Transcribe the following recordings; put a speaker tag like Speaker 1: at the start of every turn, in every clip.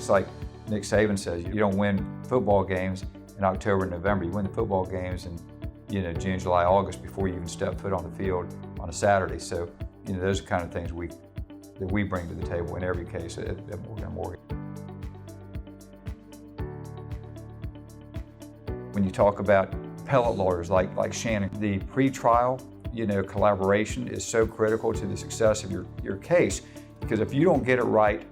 Speaker 1: It's like Nick Saban says, you don't win football games in October and November. You win the football games in June, July, August before you even step foot on the field on a Saturday. So those are the kind of things that we bring to the table in every case at Morgan & Morgan. When you talk about appellate lawyers like Shannon, the pretrial collaboration is so critical to the success of your case, because if you don't get it right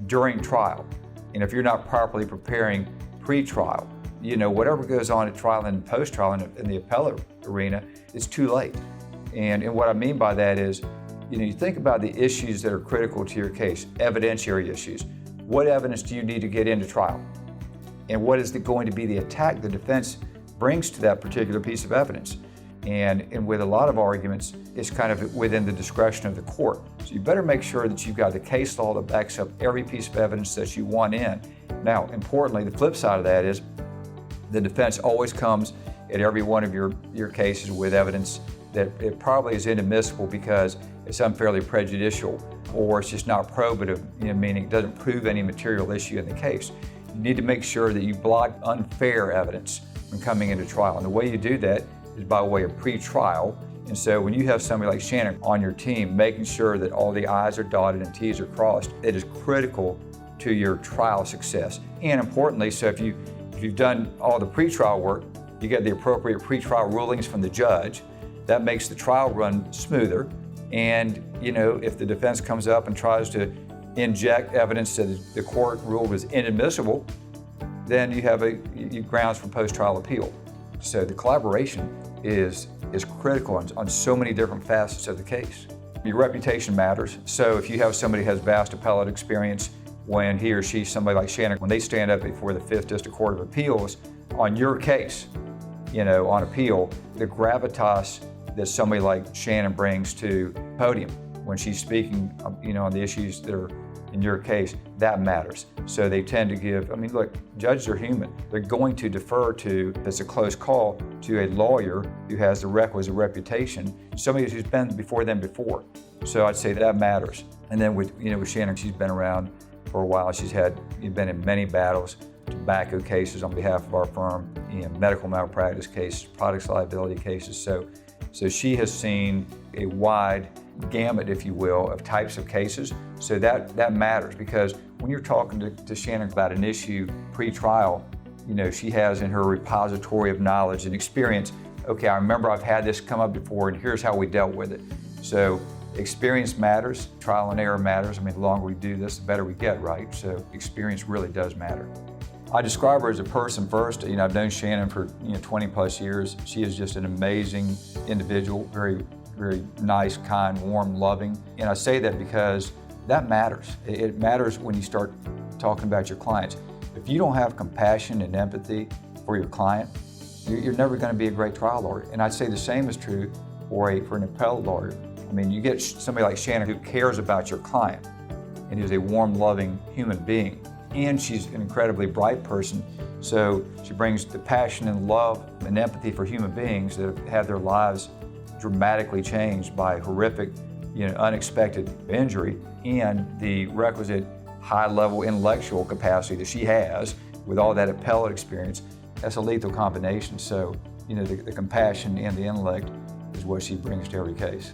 Speaker 1: during trial, and if you're not properly preparing pre-trial, whatever goes on at trial and post-trial in the appellate arena, it's too late. And what I mean by that is, you think about the issues that are critical to your case, evidentiary issues. What evidence do you need to get into trial? And what is going to be the attack the defense brings to that particular piece of evidence? And with a lot of arguments, it's kind of within the discretion of the court. So you better make sure that you've got the case law that backs up every piece of evidence that you want in. Now, importantly, the flip side of that is the defense always comes at every one of your cases with evidence that it probably is inadmissible because it's unfairly prejudicial or it's just not probative, meaning it doesn't prove any material issue in the case. You need to make sure that you block unfair evidence when coming into trial. And the way you do that is by way of pre-trial. And so when you have somebody like Shannon on your team, making sure that all the I's are dotted and T's are crossed, it is critical to your trial success. And importantly, so if you've done all the pre-trial work, you get the appropriate pre-trial rulings from the judge. That makes the trial run smoother. And if the defense comes up and tries to inject evidence that the court ruled was inadmissible, then you have grounds for post-trial appeal. So the collaboration is critical on so many different facets of the case. Your reputation matters. So if you have somebody who has vast appellate experience, when he or she, somebody like Shannon, when they stand up before the 5th District Court of Appeals on your case, on appeal, the gravitas that somebody like Shannon brings to the podium when she's speaking, on the issues that are in your case, that matters. So they tend to give, look, judges are human. They're going to defer to, if it's a close call, to a lawyer who has the requisite reputation, somebody who's been before them before. So I'd say that matters. And then with Shannon, she's been around for a while. She's been in many battles, tobacco cases on behalf of our firm, medical malpractice cases, products liability cases. So she has seen a wide gamut, if you will, of types of cases. So that matters, because when you're talking to Shannon about an issue pre-trial, she has in her repository of knowledge and experience, okay, I remember I've had this come up before and here's how we dealt with it. So experience matters, trial and error matters. The longer we do this, the better we get, right? So experience really does matter. I describe her as a person first. I've known Shannon for 20 plus years. She is just an amazing individual, very, very nice, kind, warm, loving. And I say that because that matters. It matters when you start talking about your clients. If you don't have compassion and empathy for your client, you're never going to be a great trial lawyer. And I'd say the same is true for an appellate lawyer. You get somebody like Shannon who cares about your client and is a warm, loving human being. And she's an incredibly bright person, so she brings the passion and love and empathy for human beings that have had their lives dramatically changed by horrific, unexpected injury, and the requisite high-level intellectual capacity that she has with all that appellate experience. That's a lethal combination. So, the compassion and the intellect is what she brings to every case.